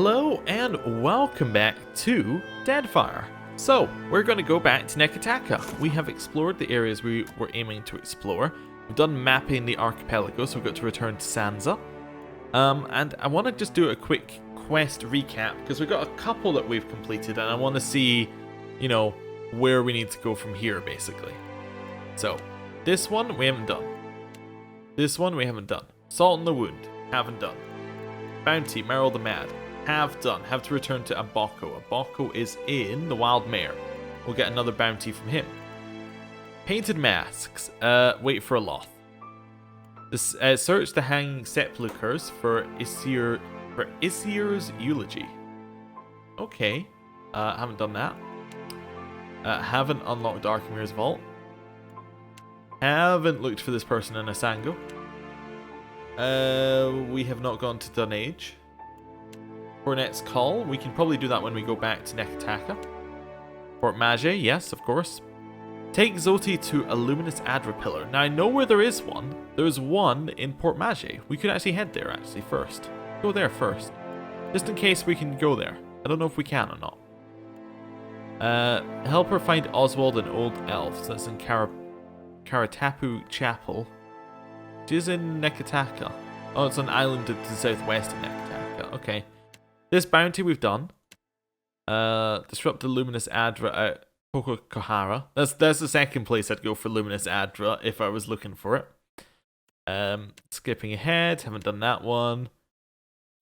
Hello and welcome back to Deadfire. So, we're going to go back to Navigator. We have explored the areas we were aiming to explore. We've done mapping the archipelago, so we've got to return to Sansa. And I want to just do a quick quest recap, because we've got a couple that we've completed, and I want to see, you know, where we need to go from here, basically. So, this one we haven't done. This one we haven't done. Salt in the Wound, haven't done. Bounty, Merrill the Mad, have done. Have to return to Aboko. Aboko is in the Wild Mare. We'll get another bounty from him. Painted Masks, wait for a Loth. This, search the Hanging Sepulchres for Isir's Eulogy. Okay, haven't done that. Haven't unlocked Archimir's Vault. Haven't looked for this person in Asango. We have not gone to Dunage. Hornet's Call, we can probably do that when we go back to Nekataka. Port Mage, yes, of course. Take Zoti to a Luminous Adra pillar. Now I know where there is one. There's one in Port Mage. We could actually head there first. Go there first. Just in case we can go there. I don't know if we can or not. Help her find Oswald and Old Elves. That's in Karatapu Chapel. Which is in Nekataka. Oh, it's an island to the southwest of Nekataka. Okay. This bounty we've done. Disrupt the Luminous Adra at Kokokohara. That's the second place I'd go for Luminous Adra if I was looking for it. Skipping ahead. Haven't done that one.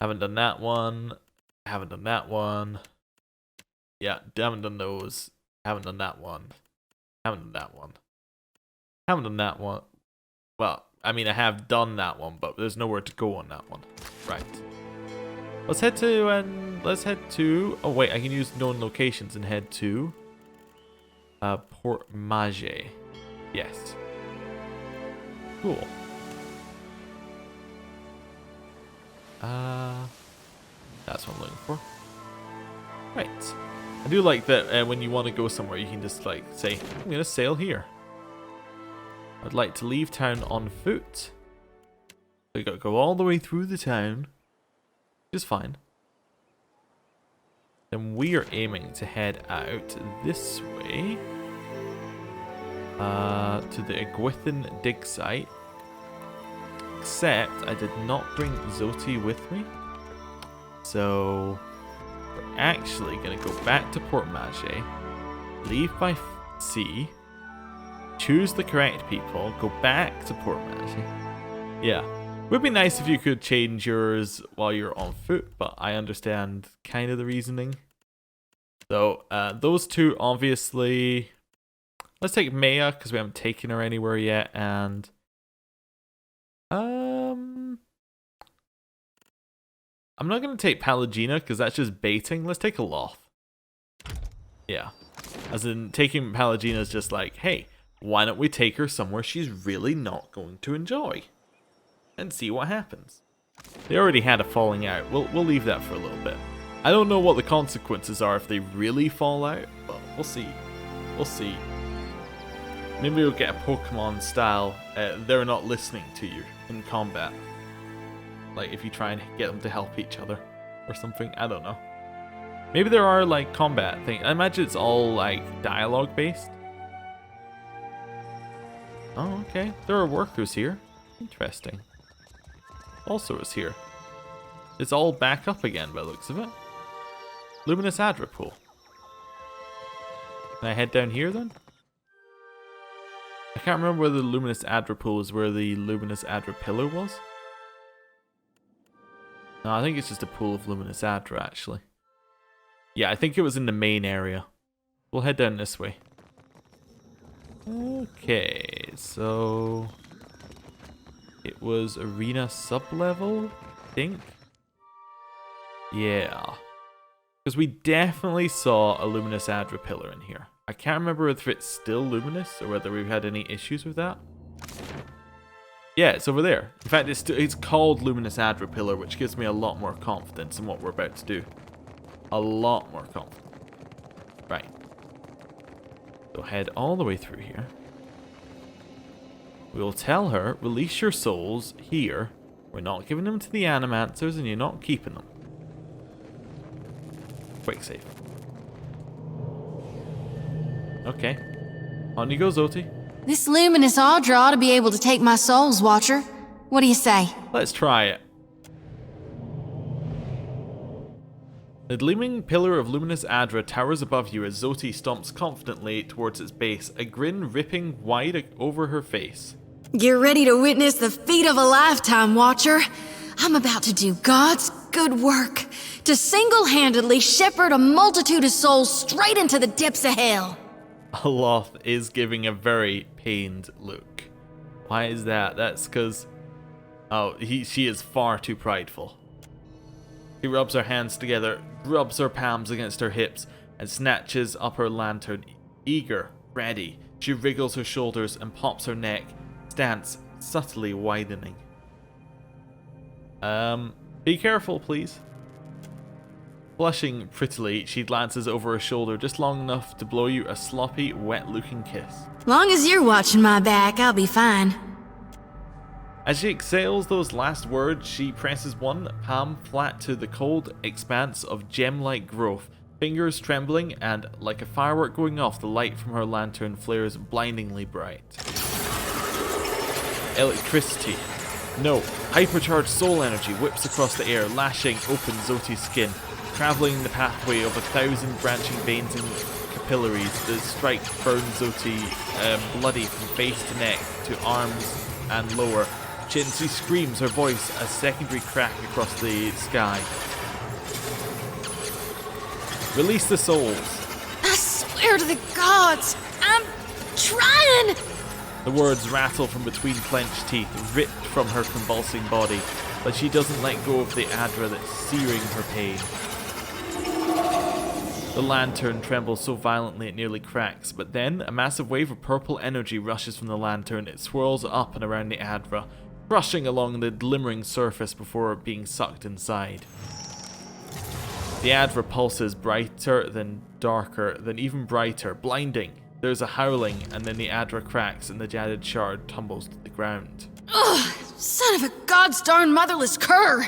Haven't done that one. Haven't done that one. Yeah, haven't done those. Haven't done that one. Haven't done that one. Haven't done that one. Well, I mean, I have done that one, but there's nowhere to go on that one. Right. Let's head to, oh wait, I can use known locations and head to Port Mage. Yes. Cool. That's what I'm looking for. Right. I do like that when you want to go somewhere, you can just like say, I'm gonna sail here. I'd like to leave town on foot. So you gotta go all the way through the town. Which is fine. Then we are aiming to head out this way. To the Iguithan dig site. Except I did not bring Zoti with me. So we're actually going to go back to Port Mage. Leave by sea. Choose the correct people. Go back to Port Mage. Yeah. Would be nice if you could change yours while you're on foot, but I understand kind of the reasoning. So, those two, obviously. Let's take Maya, because we haven't taken her anywhere yet, and... I'm not going to take Palagina, because that's just baiting. Let's take a Loth. Yeah. As in, taking Palagina is just like, hey, why don't we take her somewhere she's really not going to enjoy? And see what happens. They already had a falling out. We'll leave that for a little bit. I don't know what the consequences are if they really fall out, but we'll see. We'll see. Maybe we'll get a Pokemon style. They're not listening to you in combat. Like if you try and get them to help each other or something. I don't know. Maybe there are like combat things. I imagine it's all like dialogue based. Oh, okay. There are workers here. Interesting. Also is here. It's all back up again by the looks of it. Luminous Adra pool. Can I head down here then? I can't remember whether the Luminous Adra pool is where the Luminous Adra pillar was. No, I think it's just a pool of Luminous Adra actually. Yeah, I think it was in the main area. We'll head down this way. Okay, so... It was arena sub-level, I think. Yeah. Because we definitely saw a Luminous Adra pillar in here. I can't remember if it's still luminous or whether we've had any issues with that. Yeah, it's over there. In fact, it's called Luminous Adra pillar, which gives me a lot more confidence in what we're about to do. A lot more confidence. Right. So head all the way through here. We will tell her, release your souls here. We're not giving them to the animancers and you're not keeping them. quick save. Okay. On you go, Zoti. This Luminous Adra ought to be able to take my soul's watcher. What do you say? Let's try it. The gleaming pillar of Luminous Adra towers above you as Zoti stomps confidently towards its base, a grin ripping wide over her face. Get ready to witness the feat of a lifetime, Watcher. I'm about to do God's good work, to single-handedly shepherd a multitude of souls straight into the depths of hell. Aloth is giving a very pained look. Why is that? That's because... Oh, she is far too prideful. She rubs her hands together, rubs her palms against her hips, and snatches up her lantern. Eager, ready, she wriggles her shoulders and pops her neck, stance subtly widening. Be careful, please. Blushing prettily, she glances over her shoulder just long enough to blow you a sloppy, wet-looking kiss. Long as you're watching my back, I'll be fine. As she exhales those last words, she presses one palm flat to the cold expanse of gem-like growth, fingers trembling, and like a firework going off, the light from her lantern flares blindingly bright. Electricity. No, hypercharged soul energy whips across the air, lashing open Zoti's skin, traveling the pathway of 1,000 branching veins and capillaries. The strike burns Zoti bloody from face to neck to arms and lower. She screams, her voice a secondary crack across the sky. Release the souls. I swear to the gods, I'm trying! The words rattle from between clenched teeth, ripped from her convulsing body, but she doesn't let go of the Adra that's searing her pain. The lantern trembles so violently it nearly cracks, but then a massive wave of purple energy rushes from the lantern. It swirls up and around the Adra, rushing along the glimmering surface before being sucked inside. The Adra pulses, brighter, then darker, then even brighter, blinding. There's a howling, and then the Adra cracks and the jagged shard tumbles to the ground. Ugh! Son of a god's darn motherless cur!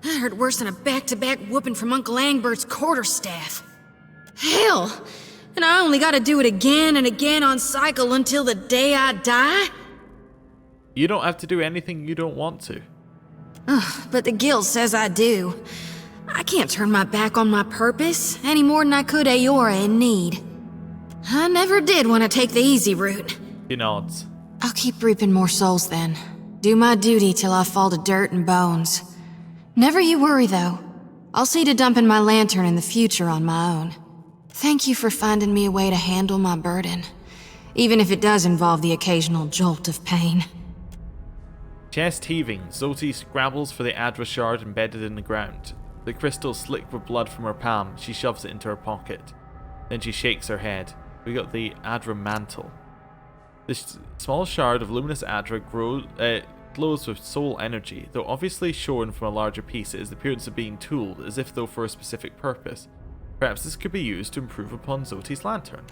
That hurt worse than a back-to-back whooping from Uncle Angbert's quarterstaff. Hell! And I only gotta do it again and again on cycle until the day I die? You don't have to do anything you don't want to. Ugh, but the guild says I do. I can't turn my back on my purpose any more than I could Aora in need. I never did want to take the easy route. He nods. I'll keep reaping more souls then. Do my duty till I fall to dirt and bones. Never you worry though. I'll see to dumping my lantern in the future on my own. Thank you for finding me a way to handle my burden, even if it does involve the occasional jolt of pain. Chest heaving, Zoti scrabbles for the Adra shard embedded in the ground. The crystal slick with blood from her palm, she shoves it into her pocket. Then she shakes her head. We got the Adra mantle. This small shard of Luminous Adra glows with soul energy, though obviously shorn from a larger piece. It has the appearance of being tooled, as if though for a specific purpose. Perhaps this could be used to improve upon Zoti's lantern.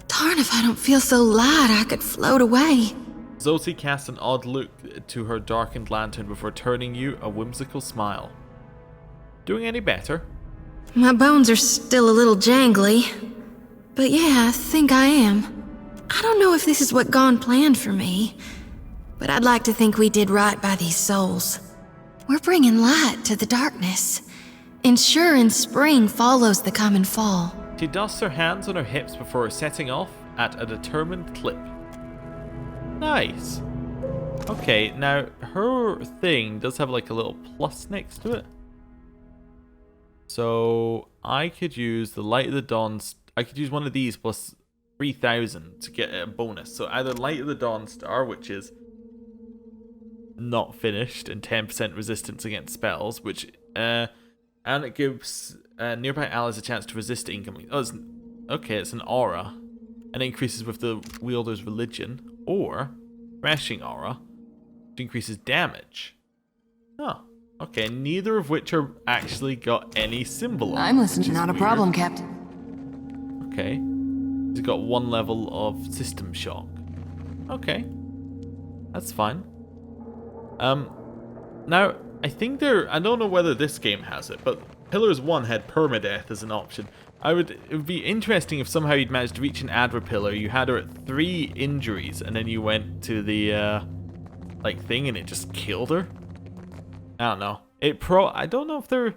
Darn if I don't feel so light I could float away. Zoti casts an odd look to her darkened lantern before turning you a whimsical smile. Doing any better? My bones are still a little jangly, but yeah, I think I am. I don't know if this is what Gon planned for me, but I'd like to think we did right by these souls. We're bringing light to the darkness, ensuring spring follows the coming fall. She dusts her hands on her hips before setting off at a determined clip. Nice. Okay, now her thing does have like a little plus next to it. So I could use the Light of the Dawn. I could use one of these plus 3,000 to get a bonus. So either Light of the Dawn Star, which is not finished, and 10% resistance against spells, which and it gives nearby allies a chance to resist incoming. Oh, it's an aura, and it increases with the wielder's religion, or Threshing Aura, which increases damage. Oh. Okay, neither of which are actually got any symbol on. I'm listening. Not a problem, Captain. Okay. He's got one level of system shock. Okay. That's fine. Now, I think I don't know whether this game has it, but Pillars 1 had permadeath as an option. It would be interesting if somehow you'd managed to reach an Adra pillar, you had her at 3 injuries, and then you went to the, like, thing and it just killed her. I don't know. I don't know if I'm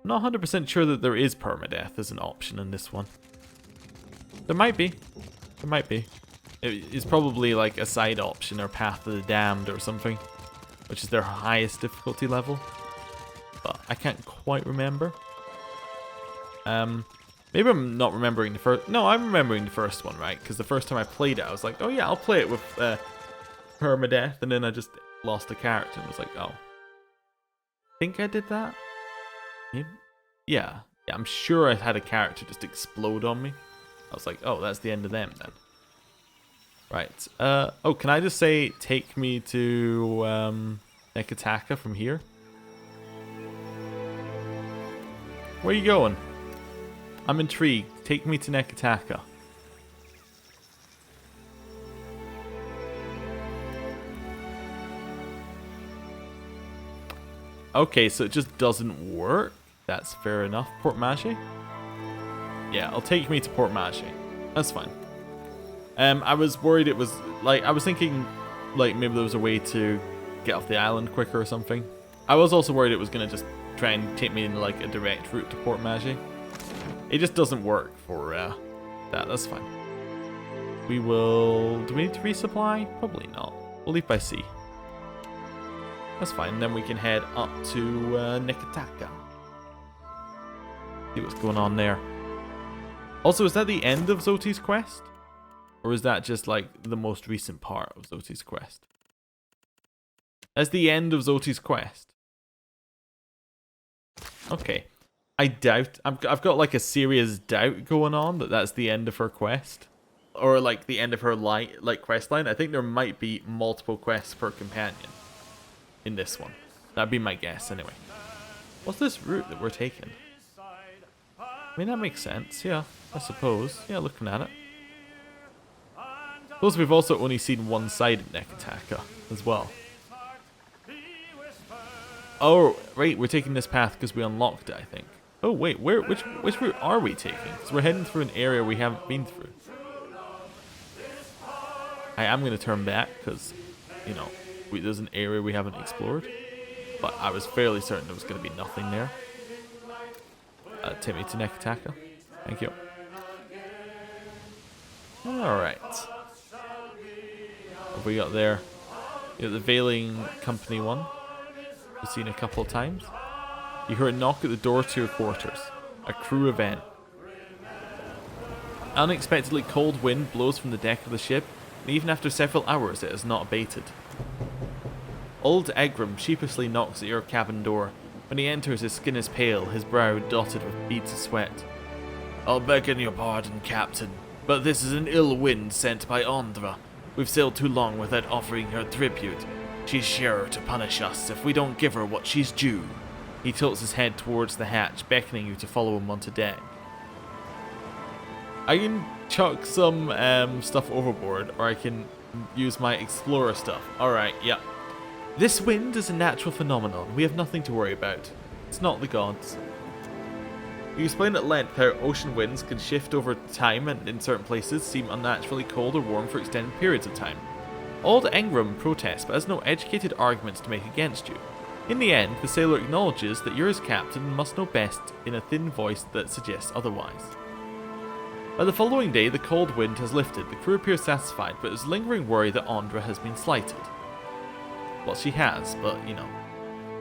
not 100% sure that there is permadeath as an option in this one. There might be. There might be. It's probably like a side option or Path of the Damned or something, which is their highest difficulty level. But I can't quite remember. Maybe I'm not remembering the first. No, I'm remembering the first one, right? Because the first time I played it, I was like, oh yeah, I'll play it with permadeath, and then I just lost a character and was like, oh. I think I did that. Yeah, I'm sure I had a character just explode on me. I was like, oh, that's the end of them then. Right. Oh, can I just say, take me to Nekataka from here? Where are you going? I'm intrigued. Take me to Nekataka. Okay, so it just doesn't work? That's fair enough. Port Mache? Yeah, I'll take me to Port Mache. That's fine. I was worried it was, like, I was thinking, like, maybe there was a way to get off the island quicker or something. I was also worried it was going to just try and take me in, like, a direct route to Port Mache. It just doesn't work for that. That's fine. We will... Do we need to resupply? Probably not. We'll leave by sea. That's fine. Then we can head up to Nekataka. See what's going on there. Also, is that the end of Zoti's quest? Or is that just, like, the most recent part of Zoti's quest? That's the end of Zoti's quest. Okay. I doubt... I've got, like, a serious doubt going on that that's the end of her quest. Or, like, the end of her, quest line. I think there might be multiple quests per companion in this one. That'd be my guess, anyway. What's this route that we're taking? I mean, that makes sense, yeah, I suppose. Yeah, looking at it. Plus, we've also only seen one side of Nekataka as well. Oh, right, we're taking this path because we unlocked it, I think. Oh, wait, which route are we taking? Because we're heading through an area we haven't been through. I am going to turn back because, you know, there's an area we haven't explored. But I was fairly certain there was going to be nothing there. Take me to Nekataka. Thank you. Alright. What have we got there? We got the Veiling Company one. We've seen a couple of times. You hear a knock at the door to your quarters. A crew event. Unexpectedly cold wind blows from the deck of the ship, and even after several hours it has not abated. Old Egram sheepishly knocks at your cabin door. When he enters, his skin is pale, his brow dotted with beads of sweat. I'll beckon your pardon, Captain, but this is an ill wind sent by Andra. We've sailed too long without offering her tribute. She's sure to punish us if we don't give her what she's due. He tilts his head towards the hatch, beckoning you to follow him onto deck. I can chuck some stuff overboard, or I can use my explorer stuff. Alright, yep. This wind is a natural phenomenon. We have nothing to worry about. It's not the gods. You explain at length how ocean winds can shift over time and in certain places seem unnaturally cold or warm for extended periods of time. Old Engram protests but has no educated arguments to make against you. In the end, the sailor acknowledges that you're his captain and must know best in a thin voice that suggests otherwise. By the following day, the cold wind has lifted. The crew appears satisfied, but there's lingering worry that Andra has been slighted. Well, she has, but, you know,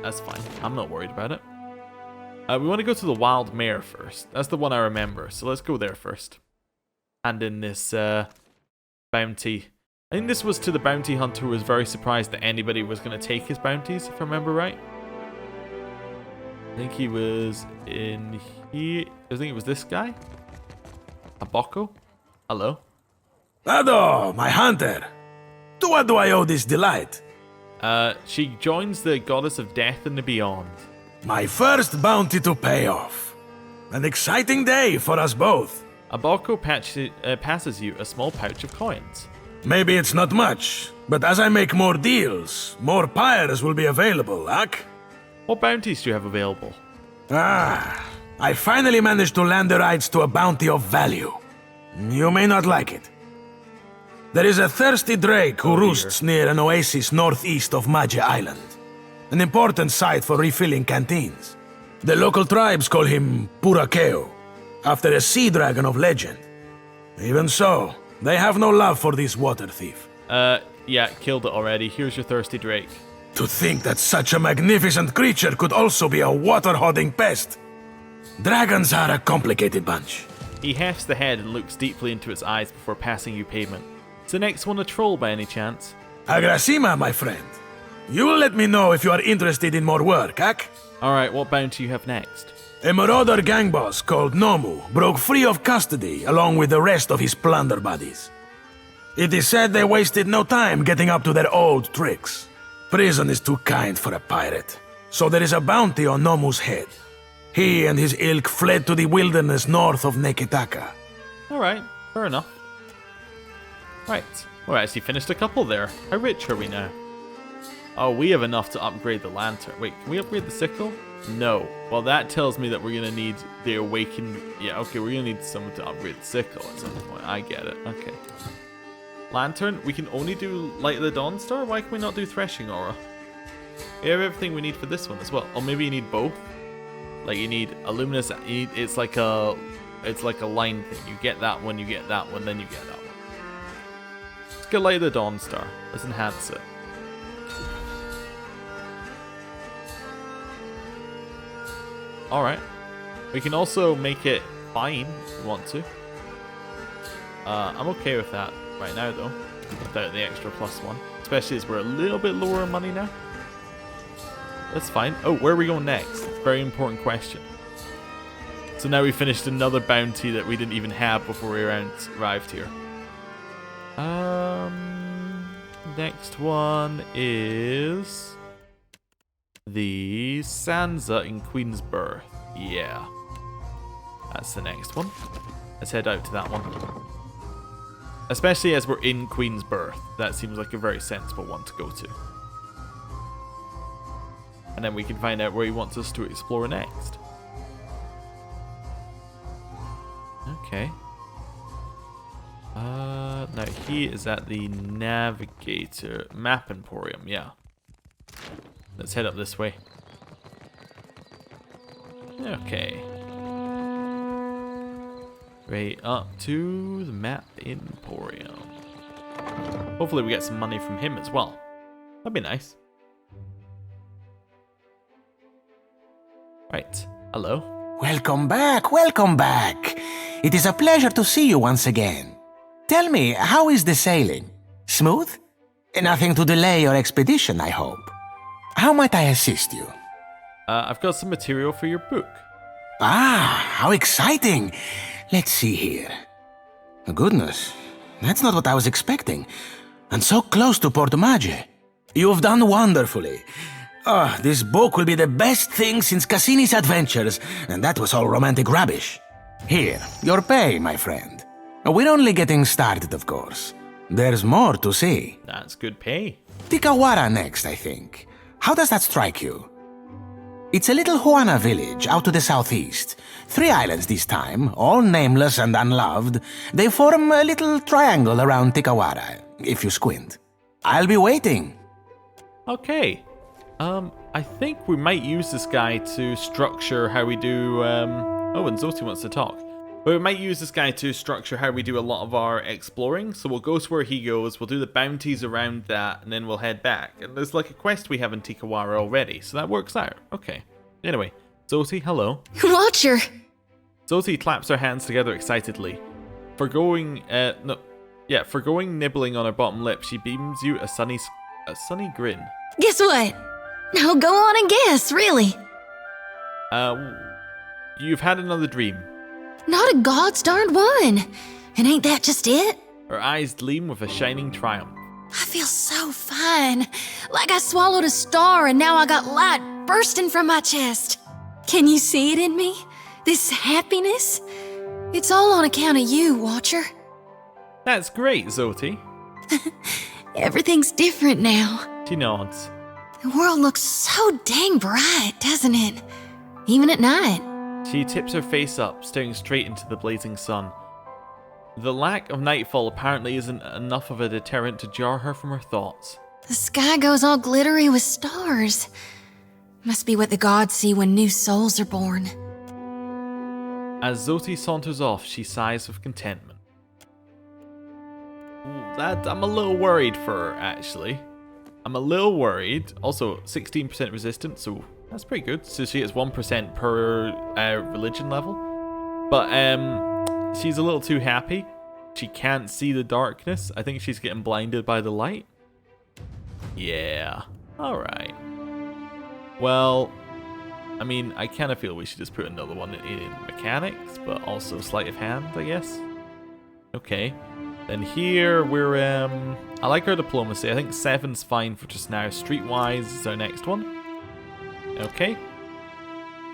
that's fine. I'm not worried about it. We want to go to the Wild Mare first. That's the one I remember, so let's go there first. And in this bounty. I think this was to the bounty hunter who was very surprised that anybody was going to take his bounties, if I remember right. I think he was in here. I think it was this guy. Aboko? Hello? Ado, my hunter! To what do I owe this delight? She joins the goddess of death and the beyond. My first bounty to pay off. An exciting day for us both. Aboko passes you a small pouch of coins. Maybe it's not much, but as I make more deals, more pyres will be available, Ak? What bounties do you have available? Ah, I finally managed to land the rights to a bounty of value. You may not like it. There is a thirsty drake who roosts near an oasis northeast of Magia Island. An important site for refilling canteens. The local tribes call him Purakeo, after a sea dragon of legend. Even so, they have no love for this water thief. Yeah, killed it already. Here's your thirsty drake. To think that such a magnificent creature could also be a water-hoarding pest. Dragons are a complicated bunch. He hefts the head and looks deeply into its eyes before passing you payment. Is the next one a troll by any chance? Agrasima, my friend. You will let me know if you are interested in more work, Ak? Alright, what bounty you have next? A marauder gang boss called Nomu broke free of custody along with the rest of his plunder buddies. It is said they wasted no time getting up to their old tricks. Prison is too kind for a pirate, so there is a bounty on Nomu's head. He and his ilk fled to the wilderness north of Neketaka. Alright, fair enough. Right, well, I actually finished a couple there. How rich are we now? Oh, we have enough to upgrade the lantern. Wait, can we upgrade the sickle? No. Well, that tells me that we're going to need the awakened... Yeah, okay, we're going to need someone to upgrade the sickle at some point. I get it. Okay. Lantern, we can only do Light of the Dawn Star? Why can we not do Threshing Aura? We have everything we need for this one as well. Or maybe you need both. Like, you need a Luminous... It's like a line thing. You get that one, you get that one, then you get that one. Let's get Light of the Dawn Star. Let's enhance it. Alright. We can also make it fine if we want to. I'm okay with that right now though. Without the extra +1. Especially as we're a little bit lower on money now. That's fine. Oh, where are we going next? Very important question. So now we finished another bounty that we didn't even have before we arrived here. Next one is... the Sansa in Queensborough. Yeah. That's the next one. Let's head out to that one. Especially as we're in Queensborough. That seems like a very sensible one to go to. And then we can find out where he wants us to explore next. Okay. Now he is at the Navigator Map Emporium, yeah. Let's head up this way. Okay. Right up to the Map Emporium. Hopefully we get some money from him as well. That'd be nice. Right. Hello. Welcome back, welcome back. It is a pleasure to see you once again. Tell me, how is the sailing? Smooth? Nothing to delay your expedition, I hope. How might I assist you? I've got some material for your book. Ah, how exciting! Let's see here. Goodness, that's not what I was expecting. And so close to Porto Mage. You've done wonderfully. This book will be the best thing since Cassini's adventures, and that was all romantic rubbish. Here, your pay, my friend. We're only getting started, of course. There's more to see. That's good pay. Tikawara next, I think. How does that strike you? It's a little Huana village out to the southeast. 3 islands this time, all nameless and unloved. They form a little triangle around Tikawara, if you squint. I'll be waiting. Okay. I think we might use this guy to structure how we do, oh, and Zoti wants to talk. But we might use this guy to structure how we do a lot of our exploring. So we'll go to where he goes, we'll do the bounties around that, and then we'll head back. And there's like a quest we have in Tikawara already, so that works out. Okay. Anyway, Zoti, hello. Watcher! Zoti claps her hands together excitedly. Forgoing nibbling on her bottom lip, she beams you a sunny grin. Guess what? Now go on and guess, really. You've had another dream. Not a god's darned one. And ain't that just it? Her eyes gleam with a shining triumph. I feel so fine. Like I swallowed a star and now I got light bursting from my chest. Can you see it in me? This happiness? It's all on account of you, Watcher. That's great, Zoti. Everything's different now. She nods. The world looks so dang bright, doesn't it? even at night. She tips her face up, staring straight into the blazing sun. The lack of nightfall apparently isn't enough of a deterrent to jar her from her thoughts. The sky goes all glittery with stars. Must be what the gods see when new souls are born. As Zoti saunters off, she sighs with contentment. Ooh, that I'm a little worried for her, actually. I'm a little worried. Also, 16% resistance, so that's pretty good. So she gets 1% per religion level. But she's a little too happy. She can't see the darkness. I think she's getting blinded by the light. Yeah. Alright. Well, I mean, I kind of feel we should just put another one in mechanics, but also sleight of hand, I guess. Okay. Then here, we're, I like our diplomacy. I think 7's fine for just now. Streetwise is our next one. Okay.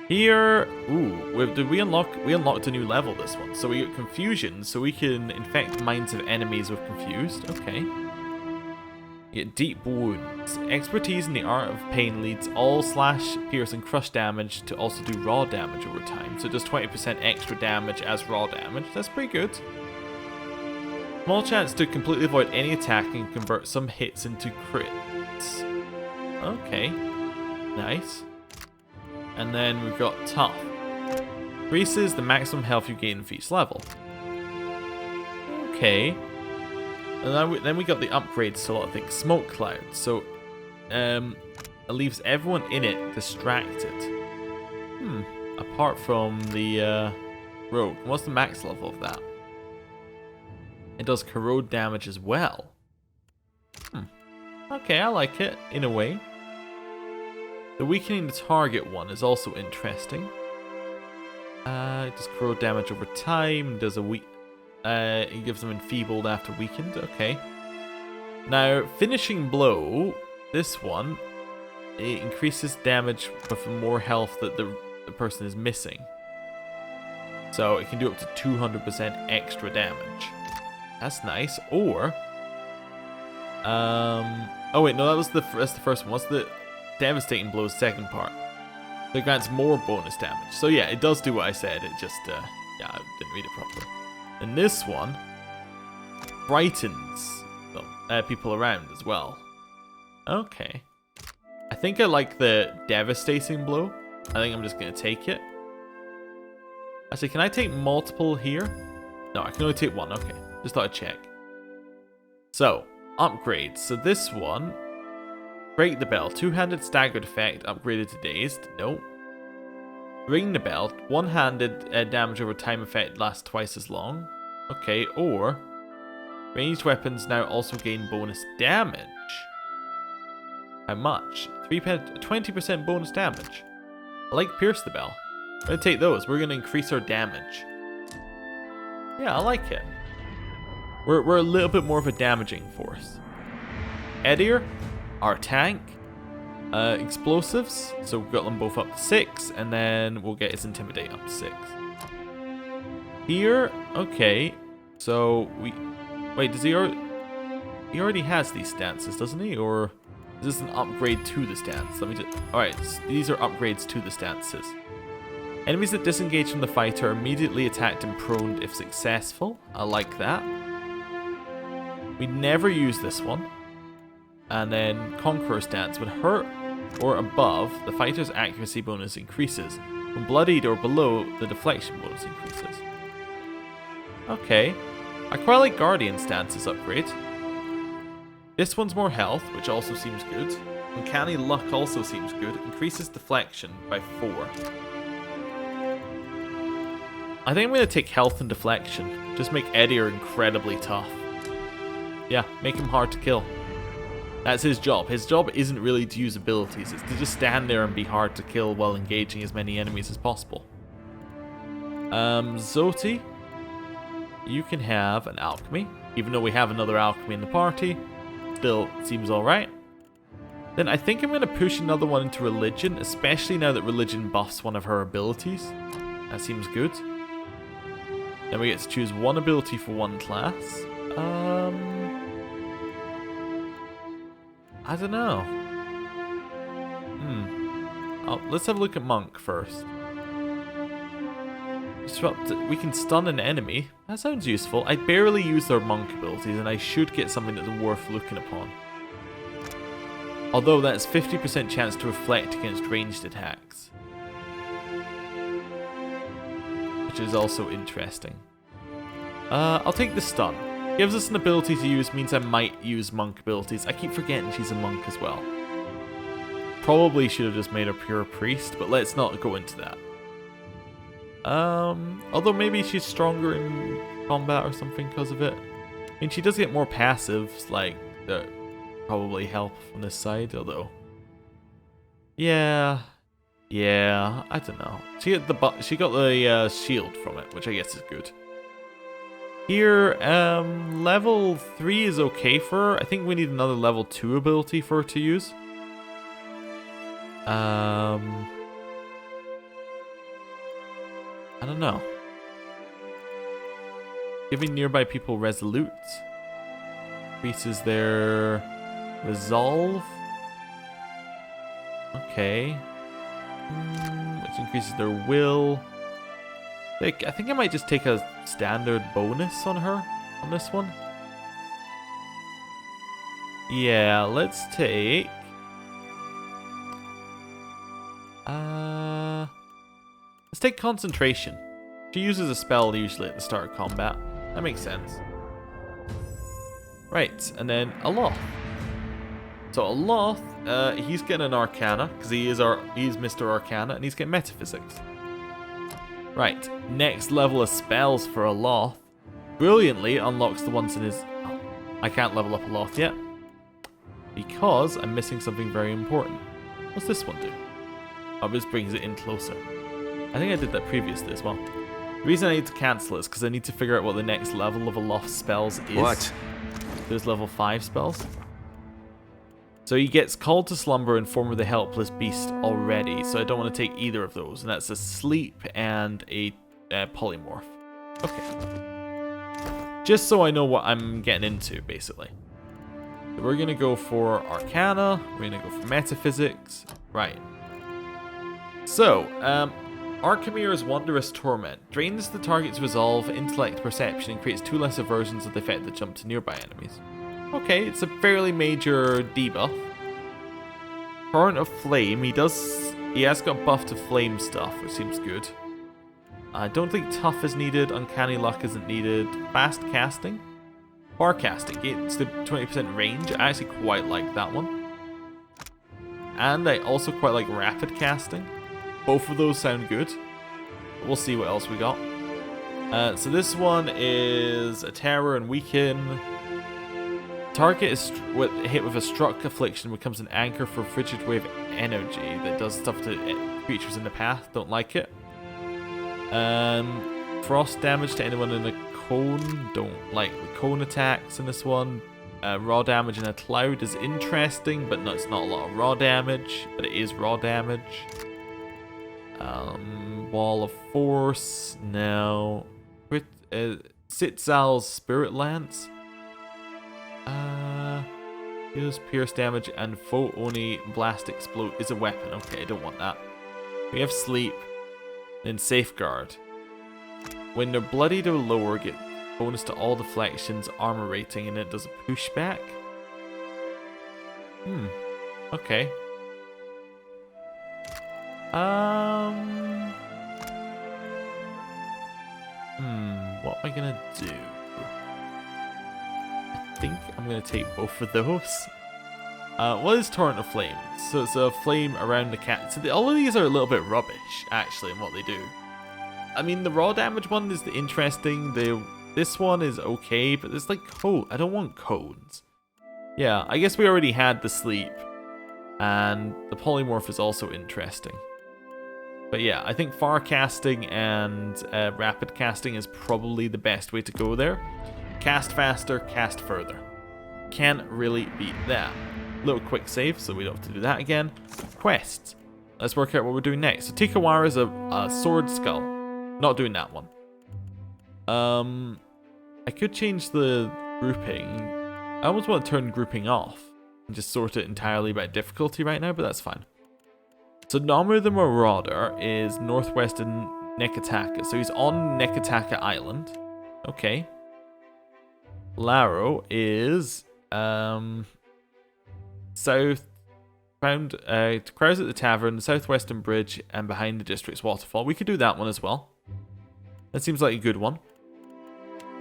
Here, ooh, did we unlock? We unlocked a new level this one. So we got confusion, so we can infect minds of enemies with confused. Okay. You get deep wounds. Expertise in the art of pain leads all slash, pierce, and crush damage to also do raw damage over time. So it does 20% extra damage as raw damage. That's pretty good. Small chance to completely avoid any attack and convert some hits into crits. Okay. Nice. And then we've got tough. Increases the maximum health you gain for each level. Okay. And then we got the upgrades to a lot of things. Smoke cloud. So, it leaves everyone in it distracted. Apart from the rogue. What's the max level of that? It does corrode damage as well. Okay, I like it in a way. The weakening the target one is also interesting. It does corrode damage over time. Does it gives them enfeebled after weakened. Okay. Now, finishing blow. This one, it increases damage with more health that the person is missing. So it can do up to 200% extra damage. That's nice. Or, oh wait, no, that's the first one. What's the devastating blow's second part? So it grants more bonus damage. So yeah, it does do what I said. It just, yeah, I didn't read it properly. And this one frightens people around as well. Okay. I think I like the devastating blow. I think I'm just going to take it. Actually, can I take multiple here? No, I can only take one. Okay. Just thought I'd check. So, upgrades. So this one, break the bell. Two-handed staggered effect upgraded to dazed. Nope. Ring the bell. One-handed damage over time effect lasts twice as long. Okay, or ranged weapons now also gain bonus damage. How much? 20% bonus damage. I like pierce the bell. I'm going to take those. We're going to increase our damage. Yeah, I like it. We're a little bit more of a damaging force. Edier, our tank. Explosives, so we've got them both up to 6, and then we'll get his intimidate up to 6. Here, okay, so wait, does he already has these stances, doesn't he? Or is this an upgrade to the stance? Let me just, alright, these are upgrades to the stances. Enemies that disengage from the fight are immediately attacked and prone if successful. I like that. We never use this one. And then Conqueror stance. When hurt or above, the fighter's accuracy bonus increases. When bloodied or below, the deflection bonus increases. Okay. I quite like Guardian stance's upgrade. This one's more health, which also seems good. Uncanny Luck also seems good. Increases deflection by 4. I think I'm going to take health and deflection. Just make Edier incredibly tough. Yeah, make him hard to kill. That's his job. His job isn't really to use abilities, it's to just stand there and be hard to kill while engaging as many enemies as possible. Zoti, you can have an alchemy, even though we have another alchemy in the party. Still seems alright. Then I think I'm going to push another one into religion, especially now that religion buffs one of her abilities. That seems good. Then we get to choose one ability for one class. I don't know. Let's have a look at Monk first. Disrupt. We can stun an enemy. That sounds useful. I barely use their monk abilities, and I should get something that's worth looking upon. Although that's 50% chance to reflect against ranged attacks, which is also interesting. I'll take the stun. Gives us an ability to use, means I might use monk abilities. I keep forgetting she's a monk as well. Probably should have just made her pure priest, but let's not go into that. Although maybe she's stronger in combat or something because of it. I mean, she does get more passives, like, that probably help from this side, although... Yeah, I don't know. She got the shield from it, which I guess is good. Here, level 3 is okay for her. I think we need another level 2 ability for her to use. I don't know. Giving nearby people resolute. Increases their resolve. Okay. Which increases their will. Like, I think I might just take a standard bonus on her on this one. Yeah, let's take... let's take concentration. She uses a spell usually at the start of combat. That makes sense. Right, and then Aloth. So Aloth, he's getting an Arcana, because he's Mr. Arcana, and he's getting Metaphysics. Right, next level of spells for Aloth. Brilliantly unlocks the ones in his... Oh, I can't level up Aloth yet, because I'm missing something very important. What's this one do? Oh, this brings it in closer. I think I did that previously as well. The reason I need to cancel is because I need to figure out what the next level of Aloth spells is. What? There's level 5 spells. So he gets called to slumber in form of the helpless beast already, so I don't want to take either of those, and that's a sleep and a polymorph. Okay. Just so I know what I'm getting into, basically. So we're going to go for Arcana, we're going to go for Metaphysics. Right. So, Archimere's Wondrous Torment drains the target's resolve, intellect, perception, and creates 2 lesser versions of the effect that jump to nearby enemies. Okay, it's a fairly major debuff. Torrent of Flame, he has got buff to flame stuff, which seems good. I don't think Tough is needed, Uncanny Luck isn't needed. Fast Casting? Far Casting, it's the 20% range. I actually quite like that one. And I also quite like Rapid Casting. Both of those sound good. We'll see what else we got. So this one is a terror and weaken. Target is hit with a struck affliction, becomes an anchor for frigid wave energy that does stuff to creatures in the path. Don't like it. Frost damage to anyone in a cone. Don't like the cone attacks in this one. Raw damage in a cloud is interesting, but it's not a lot of raw damage. But it is raw damage. Wall of Force. No. Sitzal's Spirit Lance. Deals pierce damage and foe only blast explode is a weapon. Okay, I don't want that. We have Sleep. Then Safeguard. When they're bloodied or lower, get bonus to all deflections, armor rating, and it does a pushback. Okay. What am I gonna do? I think I'm gonna take both of those. What is Torrent of Flame? So it's a flame around the cat. So all of these are a little bit rubbish, actually, in what they do. I mean, the raw damage one is interesting. This one is okay, but it's like cone. I don't want cones. Yeah, I guess we already had the sleep, and the polymorph is also interesting. But yeah, I think far casting and rapid casting is probably the best way to go there. Cast faster, cast further. Can't really beat that. Little quick save, so we don't have to do that again. Quests. Let's work out what we're doing next. So Tikawara is a sword skull. Not doing that one. I could change the grouping. I almost want to turn grouping off and just sort it entirely by difficulty right now, but that's fine. So Namu the Marauder is northwest and Nekataka. So he's on Nekataka Island. Okay. Laro is south. Found crowds at the tavern, the southwestern bridge, and behind the district's waterfall. We could do that one as well. That seems like a good one.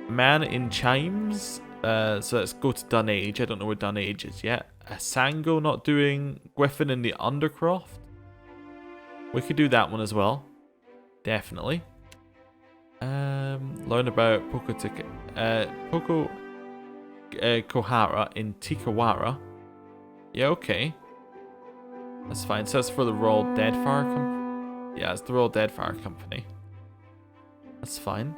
Man in Chimes. So let's go to Dunage. I don't know where Dunage is yet. Sango not doing. Gwyffin in the Undercroft. We could do that one as well. Definitely. Learn about Poko Kohara in Tikawara. Yeah, okay. That's fine. So that's for the Royal Deadfire Company. Yeah, it's the Royal Deadfire Company. That's fine.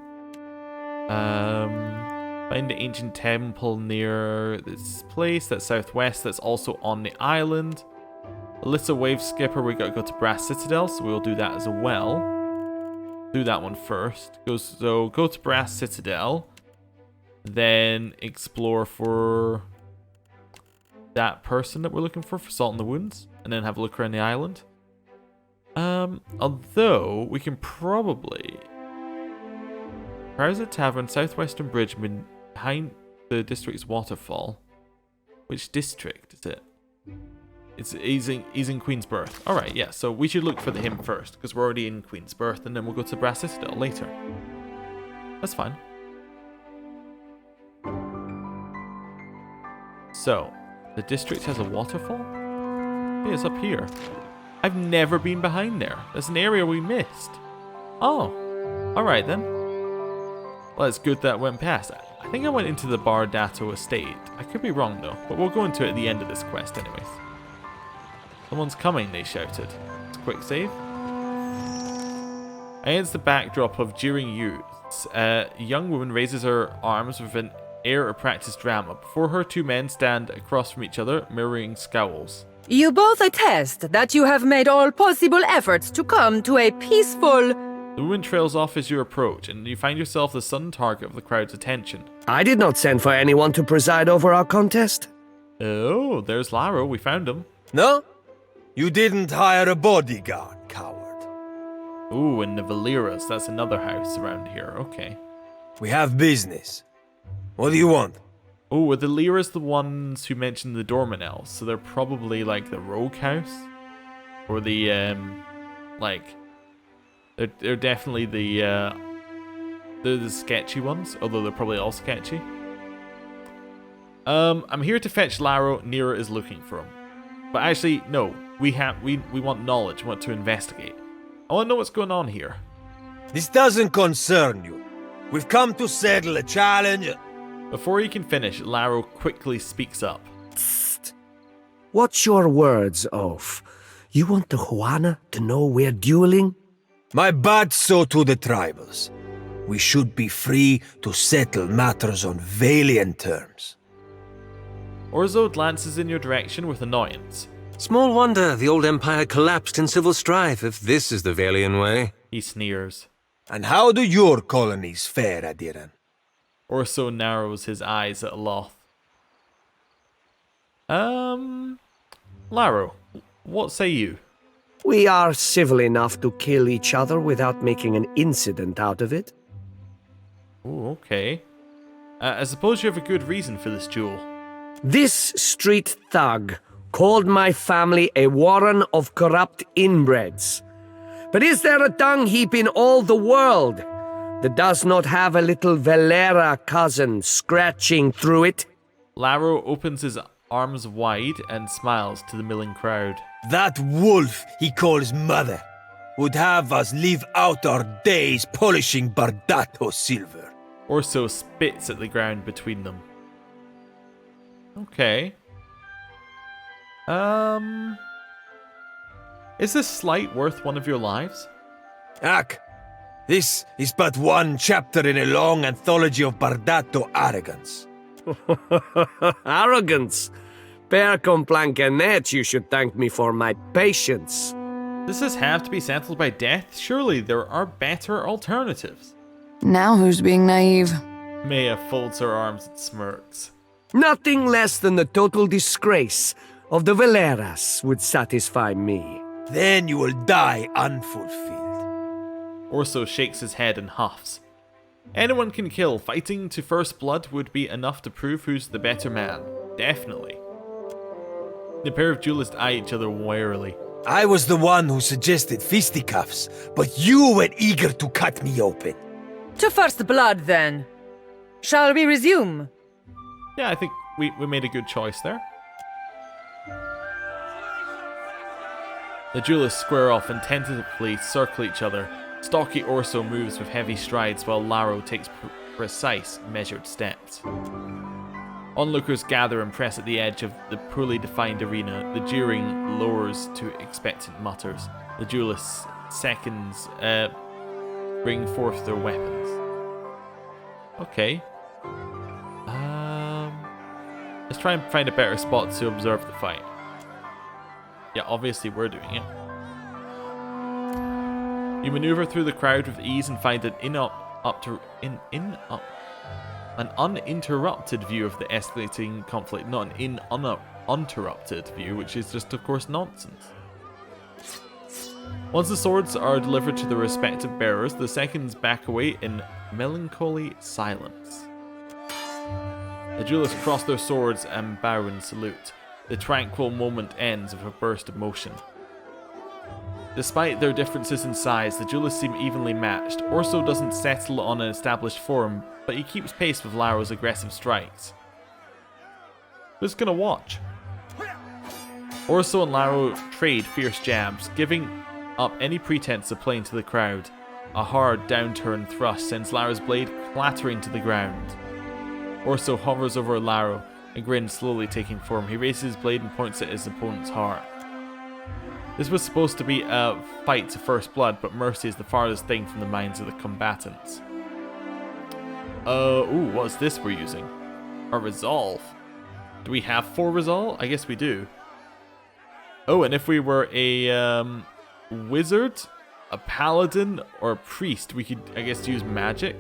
Find the ancient temple near this place. That's southwest. That's also on the island. Alyssa Wave Skipper. We gotta go to Brass Citadel, so we'll do that as well. Do that one first. So go to Brass Citadel. Then explore for that person that we're looking for Salt in the Wounds. And then have a look around the island. Although, we can probably... Prowser Tavern, Southwestern Bridge, behind the district's waterfall. Which district is it? He's in Queensbirth. Alright, yeah, so we should look for him first, because we're already in Queensbirth, and then we'll go to Brass Citadel later. That's fine. So, the district has a waterfall? Hey, it's up here. I've never been behind there. That's an area we missed. Oh, alright then. Well, it's good that went past. I think I went into the Bardato estate. I could be wrong though, but we'll go into it at the end of this quest anyways. Someone's coming, they shouted. It's a quick save. Against the backdrop of jeering youths, a young woman raises her arms with an air of practiced drama. Before her, two men stand across from each other, mirroring scowls. You both attest that you have made all possible efforts to come to a peaceful... The woman trails off as you approach, and you find yourself the sudden target of the crowd's attention. I did not send for anyone to preside over our contest. Oh, there's Laro. We found him. No? You didn't hire a bodyguard, coward. Ooh, and the Valeras. That's another house around here. Okay. We have business. What do you want? Oh, are the Lyras the ones who mentioned the Dorman Elves? So they're probably like the Rogue House? Or the, like... They're definitely they're the sketchy ones, although they're probably all sketchy. I'm here to fetch Laro. Nira is looking for him. But actually, no. We want knowledge. We want to investigate. I want to know what's going on here. This doesn't concern you. We've come to settle a challenge. Before he can finish, Laro quickly speaks up. Psst. What's your words, Oaf? You want the Juana to know we're dueling? My bad so to the tribals. We should be free to settle matters on valiant terms. Orzo glances in your direction with annoyance. Small wonder the old empire collapsed in civil strife if this is the Valian way. He sneers. And how do your colonies fare, Adiran? Orso narrows his eyes at Loth. Laro, what say you? We are civil enough to kill each other without making an incident out of it. Oh, okay. I suppose you have a good reason for this duel. This street thug called my family a warren of corrupt inbreds. But is there a dung heap in all the world that does not have a little Valera cousin scratching through it? Laro opens his arms wide and smiles to the milling crowd. That wolf he calls mother would have us live out our days polishing Bardato silver. Orso spits at the ground between them. Okay. Is this slight worth one of your lives? Ak, this is but one chapter in a long anthology of Bardato arrogance. Arrogance? Per complaincanet, you should thank me for my patience. Does this have to be settled by death? Surely there are better alternatives. Now who's being naive? Maya folds her arms and smirks. Nothing less than the total disgrace of the Valeras would satisfy me. Then you will die unfulfilled. Orso shakes his head and huffs. Anyone can kill. Fighting to first blood would be enough to prove who's the better man. Definitely. The pair of duelists eye each other warily. I was the one who suggested fisticuffs, but you were eager to cut me open. To first blood, then. Shall we resume? Yeah, I think we made a good choice there. The duelists square off and tentatively circle each other. Stocky Orso moves with heavy strides while Laro takes precise, measured steps. Onlookers gather and press at the edge of the poorly defined arena. The jeering lowers to expectant mutters. The duelists' seconds bring forth their weapons. Okay. Let's try and find a better spot to observe the fight. Yeah, obviously we're doing it. You maneuver through the crowd with ease and find an an uninterrupted view of the escalating conflict, not an uninterrupted view, which is just, of course, nonsense. Once the swords are delivered to their respective bearers, the seconds back away in melancholy silence. The duelists cross their swords and bow in salute. The tranquil moment ends with a burst of motion. Despite their differences in size, the duelists seem evenly matched. Orso doesn't settle on an established form, but he keeps pace with Laro's aggressive strikes. Who's gonna watch? Orso and Laro trade fierce jabs, giving up any pretense of playing to the crowd. A hard downturn thrust sends Laro's blade clattering to the ground. Orso hovers over Laro, a grin slowly taking form. He raises his blade and points at his opponent's heart. This was supposed to be a fight to first blood, but mercy is the farthest thing from the minds of the combatants. Ooh, what's this we're using? A resolve. Do we have 4 resolve? I guess we do. Oh, and if we were a wizard, a paladin, or a priest, we could, I guess, use magic.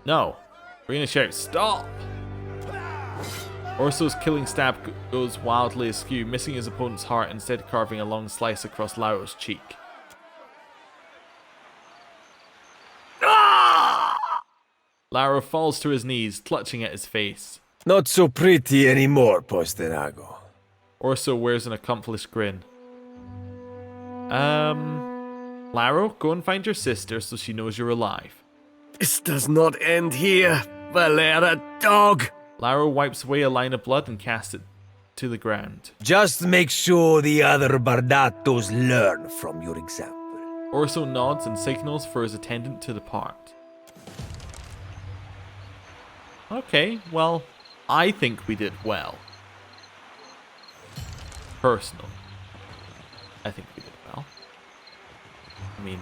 No. We're gonna shout, stop! Orso's killing stab goes wildly askew, missing his opponent's heart, instead carving a long slice across Laro's cheek. Laro falls to his knees, clutching at his face. Not so pretty anymore, Postenago. Orso wears an accomplished grin. Laro, go and find your sister so she knows you're alive. This does not end here, Valera dog. Laro wipes away a line of blood and casts it to the ground. Just make sure the other Bardatos learn from your example. Orso nods and signals for his attendant to depart. Okay, well, I think we did well. Personally, I think we did well. I mean,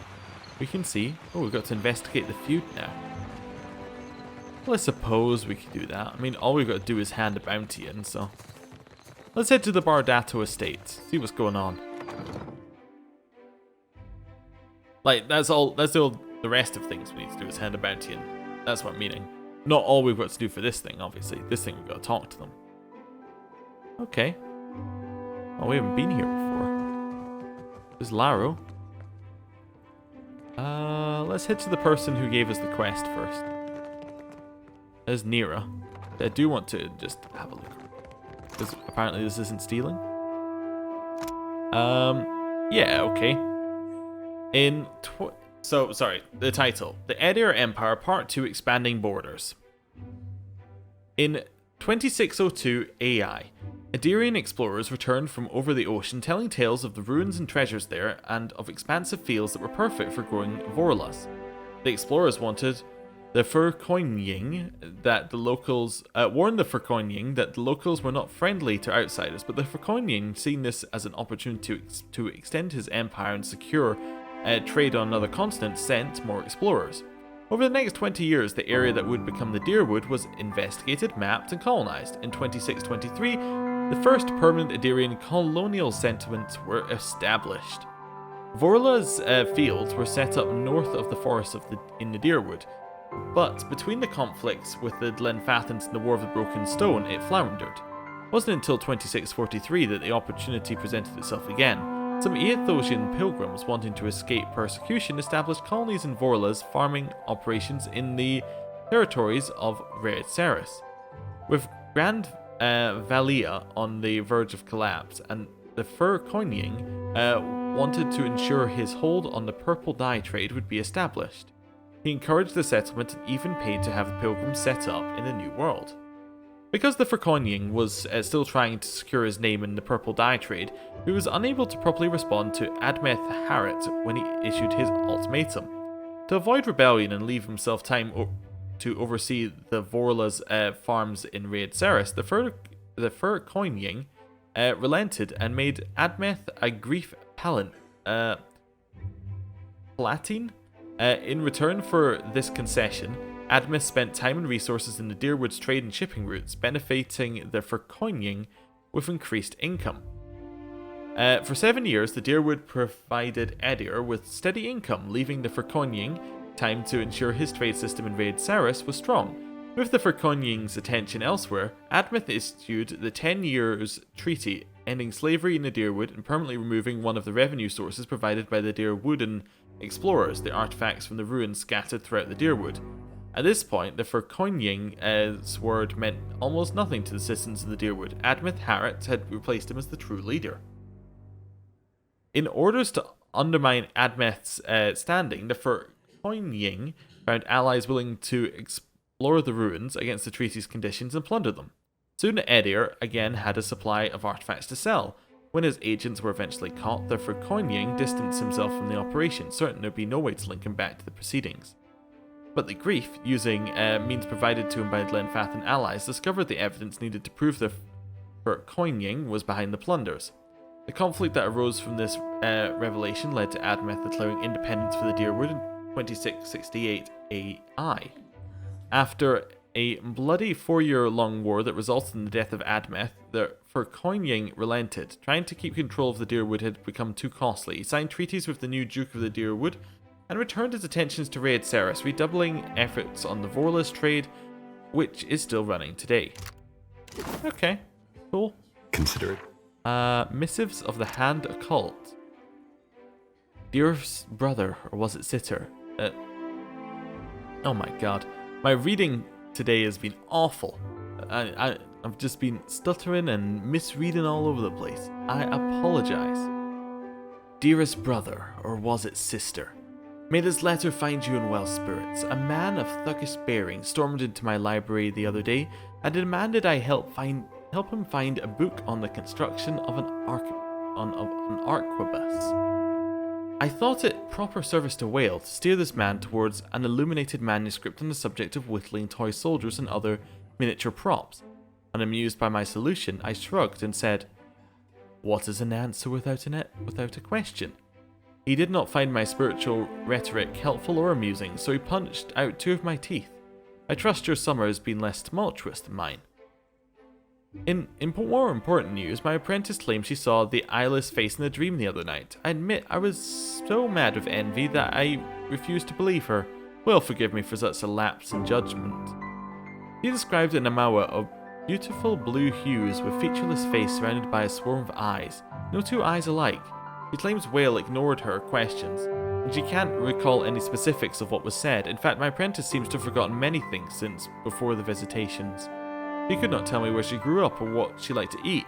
we can see. Oh, we've got to investigate the feud now. Well, I suppose we could do that. I mean, all we've got to do is hand a bounty in, so... Let's head to the Bardato estate, see what's going on. Like, that's the rest of things we need to do is hand a bounty in. That's what I'm meaning. Not all we've got to do for this thing, obviously. This thing, we've got to talk to them. Okay. Oh, we haven't been here before. There's Laro. Let's head to the person who gave us the quest first. There's Nira. I do want to just have a look. Because apparently this isn't stealing. Yeah, okay. The title. The Edir Empire Part 2 Expanding Borders. In 2602 AI, Adirian explorers returned from over the ocean telling tales of the ruins and treasures there and of expansive fields that were perfect for growing vorlas. The explorers wanted the Furcoinying that the locals warned the Furcoinying that the locals were not friendly to outsiders, but the Furcoinying, seeing this as an opportunity to extend his empire and secure trade on another continent, sent more explorers. Over the next 20 years, the area that would become the Deerwood was investigated, mapped, and colonized. In 2623, the first permanent Adirian colonial settlements were established. Vorla's fields were set up north of the forests in the Deerwood, but between the conflicts with the Glenfathans and the War of the Broken Stone, it floundered. It wasn't until 2643 that the opportunity presented itself again. Some Aethosian pilgrims wanting to escape persecution established colonies in Vorla's farming operations in the territories of Ressurecting. With Grand Valia on the verge of collapse, and the Furcoining wanted to ensure his hold on the purple dye trade would be established. He encouraged the settlement and even paid to have the pilgrims set up in the New World. Because the Furcoining was still trying to secure his name in the purple dye trade, he was unable to properly respond to Admeth Harrit when he issued his ultimatum. To avoid rebellion and leave himself time to oversee the Vorla's farms in Ressurecting, the Furcoining relented and made Admeth a grief palatine. In return for this concession, Admeth spent time and resources in the Deerwood's trade and shipping routes, benefiting the Furcoining with increased income. For 7 years, the Deerwood provided Edir with steady income, leaving the Furcoining time to ensure his trade system in Ressurecting was strong. With the Furcoining's attention elsewhere, Admeth issued the 10 Years Treaty, ending slavery in the Deerwood and permanently removing one of the revenue sources provided by the Deerwooden explorers, the artifacts from the ruins scattered throughout the Deerwood. At this point, the Furcoining's word meant almost nothing to the citizens of the Deerwood. Admeth Harrit had replaced him as the true leader. In orders to undermine Admeth's standing, the Furcoining found allies willing to explore the ruins against the treaty's conditions and plunder them. Soon Edir again had a supply of artifacts to sell. When his agents were eventually caught, the Furcoining distanced himself from the operation, certain there would be no way to link him back to the proceedings. But the Grief, using means provided to him by Glenfath and allies, discovered the evidence needed to prove the Furcoining was behind the plunders. The conflict that arose from this revelation led to Admeth declaring independence for the Deerwood in 2668 AI. After a bloody 4-year-long war that resulted in the death of Admeth, the Furcoining relented. Trying to keep control of the Deerwood had become too costly. He signed treaties with the new Duke of the Deerwood and returned his attentions to Ressurecting, redoubling efforts on the Vorla's trade, which is still running today. Okay, cool. Consider it. Missives of the Hand Occult. Dearest brother, or was it sitter? Oh my god. My reading today has been awful. I've just been stuttering and misreading all over the place. I apologize. Dearest brother, or was it sister? May this letter find you in well spirits. A man of thuggish bearing stormed into my library the other day and demanded I help him find a book on the construction of an arquebus. I thought it proper service to Whale to steer this man towards an illuminated manuscript on the subject of whittling toy soldiers and other miniature props. Unamused by my solution, I shrugged and said, "What is an answer without a question?" He did not find my spiritual rhetoric helpful or amusing, so he punched out 2 of my teeth. I trust your summer has been less tumultuous than mine. In more important news, my apprentice claimed she saw the eyeless face in a dream the other night. I admit I was so mad with envy that I refused to believe her. Well, forgive me for such a lapse in judgment. She described an Amawa of beautiful blue hues with featureless face surrounded by a swarm of eyes. No 2 eyes alike. She claims Whale ignored her questions, and she can't recall any specifics of what was said. In fact, my apprentice seems to have forgotten many things since before the visitations. She could not tell me where she grew up or what she liked to eat.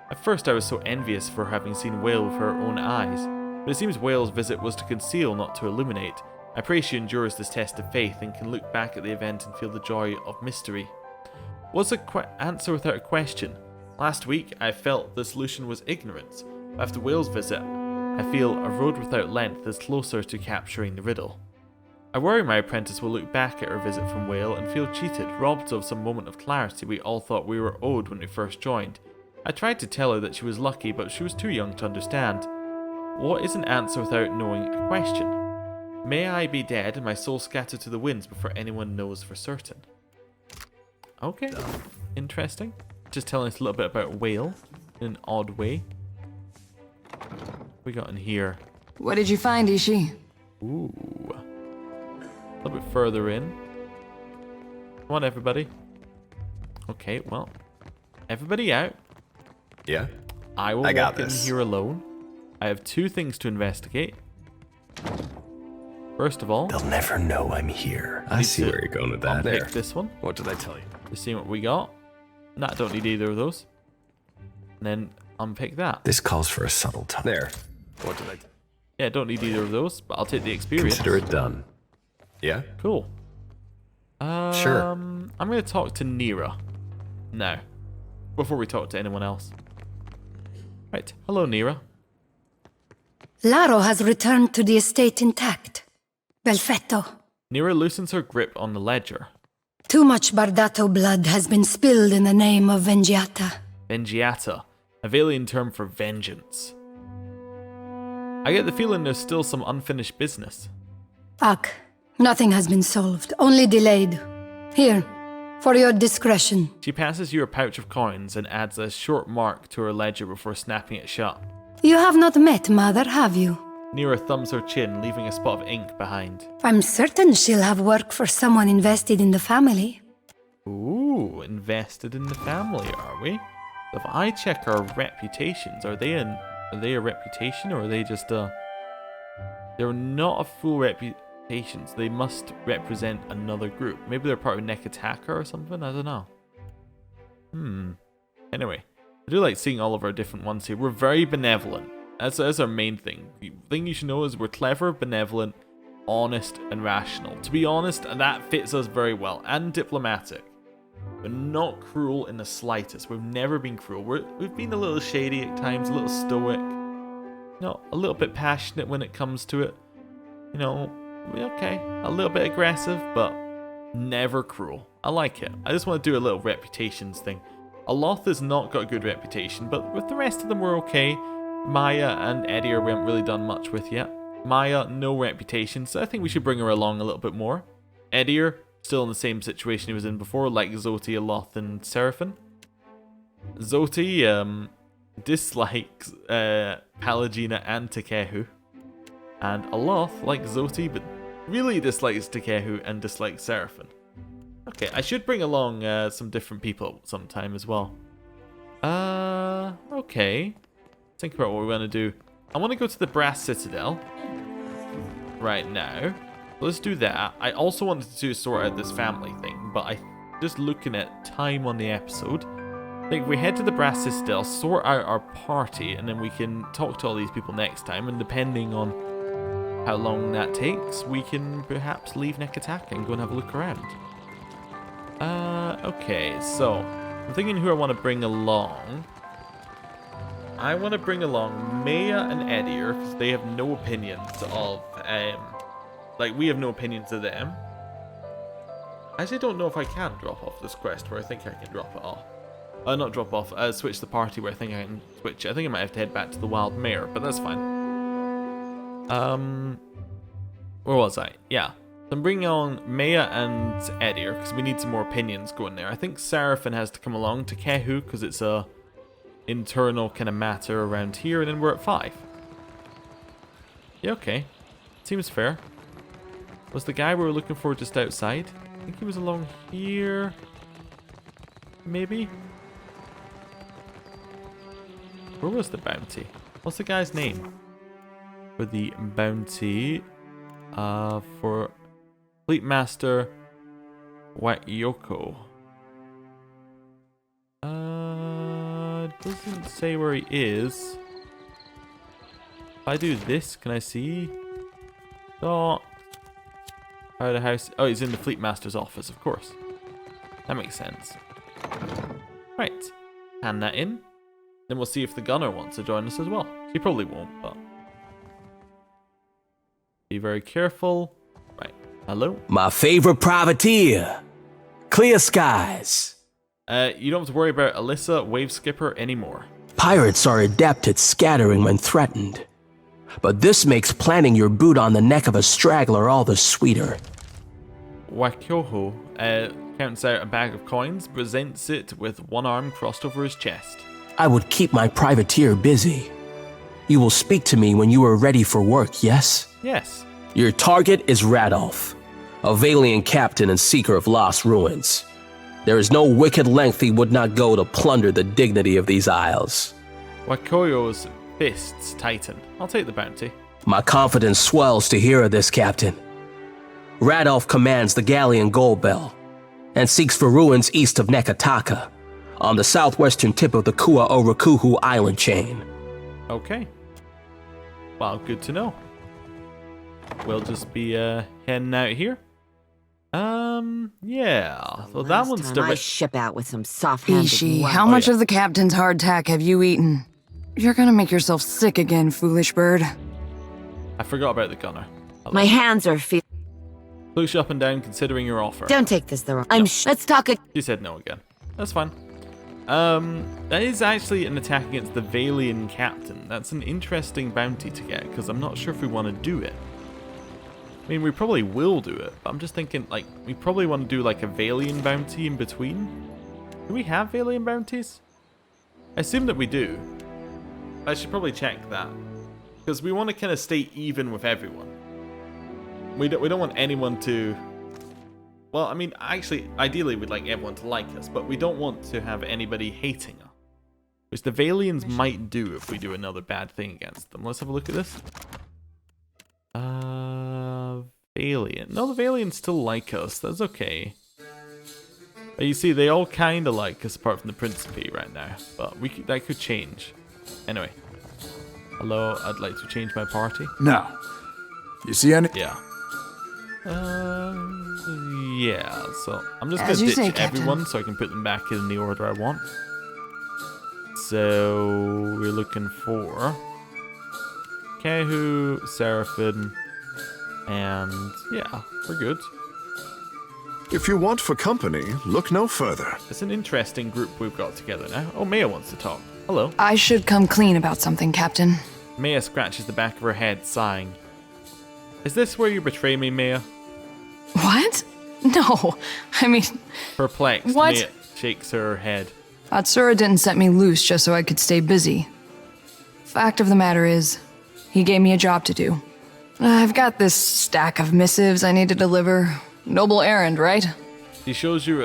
At first I was so envious for having seen Whale with her own eyes, but it seems Whale's visit was to conceal, not to illuminate. I pray she endures this test of faith and can look back at the event and feel the joy of mystery. Was an answer without a question? Last week I felt the solution was ignorance. After Whale's visit, I feel a road without length is closer to capturing the riddle. I worry my apprentice will look back at her visit from Whale and feel cheated, robbed of some moment of clarity we all thought we were owed when we first joined. I tried to tell her that she was lucky, but she was too young to understand. What is an answer without knowing a question? May I be dead and my soul scattered to the winds before anyone knows for certain. Okay, interesting. Just telling us a little bit about Whale in an odd way. What we got in here? What did you find, Ishi? Ooh. A little bit further in. Come on, everybody. Okay, well. Everybody out. Yeah? I will I got walk in this. here alone. I have 2 things to investigate. First of all, They'll never know I'm here. I I see see where where you're going with that. pick this one. What did I tell you? To see what we got. Nah, don't need either of those. And then unpick that. This calls for a subtle touch. There. What did I tell Yeah, don't need either of those, but I'll take the experience. Consider it done. Yeah? Cool. Sure. I'm going to talk to Nira now, before we talk to anyone else. Right, hello Nira. Laro has returned to the estate intact. Perfetto. Nira loosens her grip on the ledger. Too much Bardato blood has been spilled in the name of Vengiata. Vengiata, a Valian term for vengeance. I get the feeling there's still some unfinished business. Ak, nothing has been solved, only delayed. Here, for your discretion. She passes you a pouch of coins and adds a short mark to her ledger before snapping it shut. You have not met Mother, have you? Nira thumbs her chin, leaving a spot of ink behind. I'm certain she'll have work for someone invested in the family. Ooh, invested in the family, are we? If I check our reputations, are they a reputation, or are they just a... They're not a full reputation, so they must represent another group. Maybe they're part of Nekataka or something, I don't know. Anyway, I do like seeing all of our different ones here. We're very benevolent. That's our main thing. The thing you should know is we're clever, benevolent, honest, and rational. To be honest, that fits us very well. And diplomatic. We're not cruel in the slightest. We've never been cruel. We've been a little shady at times, a little stoic. You know, a little bit passionate when it comes to it. You know, okay, a little bit aggressive, but never cruel. I like it. I just want to do a little reputations thing. Aloth has not got a good reputation, but with the rest of them we're okay. Maya and Edir we haven't really done much with yet. Maya, no reputation, so I think we should bring her along a little bit more. Edir, still in the same situation he was in before, like Zoti, Aloth, and Seraphim. Zoti dislikes Palagina and Takehu. And Aloth, like Zoti, but really dislikes Takehu and dislikes Seraphim. Okay, I should bring along some different people sometime as well. Okay. Think about what we want to do. I want to go to the Brass Citadel right now. Let's do that. I also wanted to sort out this family thing, but just looking at time on the episode, I think if we head to the Brass Citadel, sort out our party, and then we can talk to all these people next time, and depending on how long that takes, we can perhaps leave Nekataka and go and have a look around. Okay, so I'm thinking who I want to bring along. I want to bring along Maya and Edir, because they have no opinions of, like, we have no opinions of them. I actually don't know if I can drop off this quest where I think I can drop it off. Not drop off, switch the party where I think I can switch. I think I might have to head back to the Wild Mare, but that's fine. Where was I? Yeah. So I'm bringing on Maya and Edir, because we need some more opinions going there. I think Seraphim has to come along, to Kehu, because it's a internal kind of matter around here, and then we're at 5. Yeah, okay. Seems fair. Was the guy we were looking for just outside? I think he was along here. Maybe? Where was the bounty? What's the guy's name? For the bounty, for Fleet Master Wakyoko. Doesn't say where he is. If I do this, can I see? Oh, out of the house. Oh, he's in the Fleet Master's office, of course. That makes sense. Right, hand that in. Then we'll see if the gunner wants to join us as well. He probably won't, but be very careful. Right, hello. My favorite privateer. Clear skies. You don't have to worry about Alyssa, Wave Skipper anymore. Pirates are adept at scattering when threatened. But this makes planting your boot on the neck of a straggler all the sweeter. Wakyoho counts out a bag of coins, presents it with one arm crossed over his chest. I would keep my privateer busy. You will speak to me when you are ready for work, yes? Yes. Your target is Radolf, a Valian captain and seeker of lost ruins. There is no wicked length he would not go to plunder the dignity of these isles. Wakoyo's Fists tighten. I'll take the bounty. My confidence swells to hear of this, Captain. Radolf commands the Galleon Gold Bell and seeks for ruins east of Nekataka, on the southwestern tip of the Kua Orakuhu island chain. Okay. Well, good to know. We'll just be heading out here. Yeah. So that one's I ship out with some soft-handed. Ishi, how much of the captain's hardtack have you eaten? You're gonna make yourself sick again, foolish bird. I forgot about the gunner. My hands are feeling. Push up and down considering your offer. Don't take this the wrong. Let's talk. She said no again. That's fine. That is actually an attack against the Valian captain. That's an interesting bounty to get, because I'm not sure if we want to do it. I mean, we probably will do it, but I'm just thinking, like, we probably want to do, like, a Valian bounty in between. Do we have Valian bounties? I assume that we do. I should probably check that, because we want to kind of stay even with everyone. We don't want anyone to... Well, I mean, actually, ideally we'd like everyone to like us, but we don't want to have anybody hating us. Which the Valians might do if we do another bad thing against them. Let's have a look at this. Valian. No, the Valians still like us. That's okay. But you see, they all kind of like us apart from the Principe right now. But that could change. Anyway. Hello, I'd like to change my party. No. You see any... Yeah. Yeah, so I'm just going to ditch everyone so I can put them back in the order I want. So we're looking for Kehu, Seraphim, and yeah, we're good. If you want for company, look no further. It's an interesting group we've got together now. Oh, Maya wants to talk. Hello. I should come clean about something, Captain. Maya scratches the back of her head, sighing. Is this where you betray me, Maya? What? No, I mean... Perplexed, what? Maya shakes her head. Atsura didn't set me loose just so I could stay busy. Fact of the matter is, he gave me a job to do. I've got this stack of missives I need to deliver. Noble errand, right? She shows you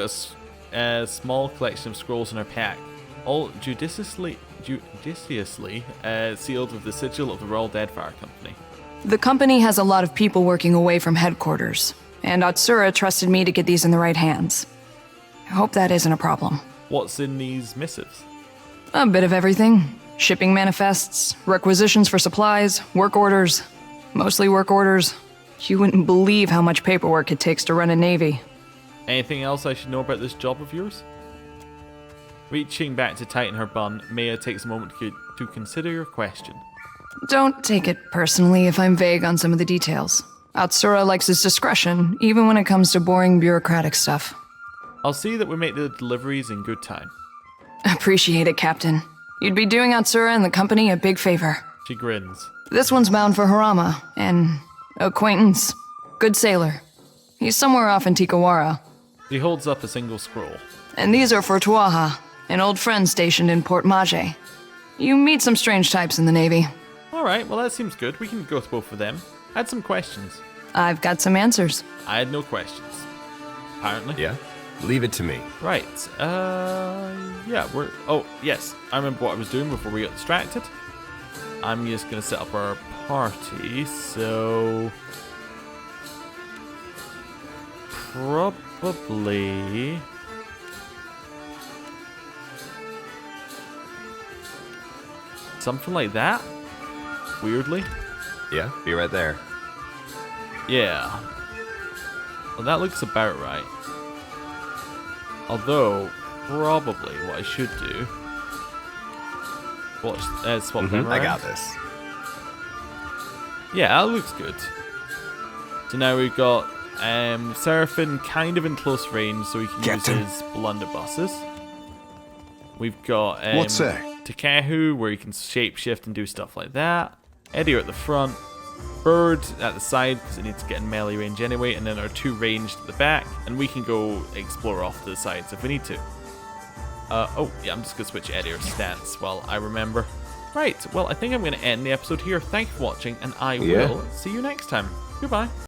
a small collection of scrolls in her pack, all judiciously sealed with the sigil of the Royal Deadfire Company. The company has a lot of people working away from headquarters, and Atsura trusted me to get these in the right hands. I hope that isn't a problem. What's in these missives? A bit of everything. Shipping manifests, requisitions for supplies, work orders. Mostly work orders. You wouldn't believe how much paperwork it takes to run a navy. Anything else I should know about this job of yours? Reaching back to tighten her bun, Maya takes a moment to consider your question. Don't take it personally if I'm vague on some of the details. Atsura likes his discretion, even when it comes to boring bureaucratic stuff. I'll see that we make the deliveries in good time. Appreciate it, Captain. You'd be doing Atsura and the company a big favor. She grins. This one's bound for Harama, an acquaintance. Good sailor. He's somewhere off in Tikawara. He holds up a single scroll. And these are for Tuaha, an old friend stationed in Port Maje. You meet some strange types in the Navy. Alright, well that seems good. We can go with both of them. I had some questions. I've got some answers. I had no questions. Apparently. Yeah? Leave it to me. Right. Yeah, we're... Oh, yes. I remember what I was doing before we got distracted. I'm just going to set up our party, so... Probably... something like that? Weirdly. Yeah, be right there. Yeah. Well, that looks about right. Although, probably what I should do... swap them around. I got this. Yeah, that looks good. So now we've got Seraphim kind of in close range, so he can use his blunderbusses. We've got what say? Takehu, where he can shapeshift and do stuff like that. Eddie at the front. Bird at the side, because it needs to get in melee range anyway. And then our two ranged at the back. And we can go explore off to the sides if we need to. Oh, yeah, I'm just going to switch Eddie or stats while I remember. Right, well, I think I'm going to end the episode here. Thank you for watching, and I will see you next time. Goodbye.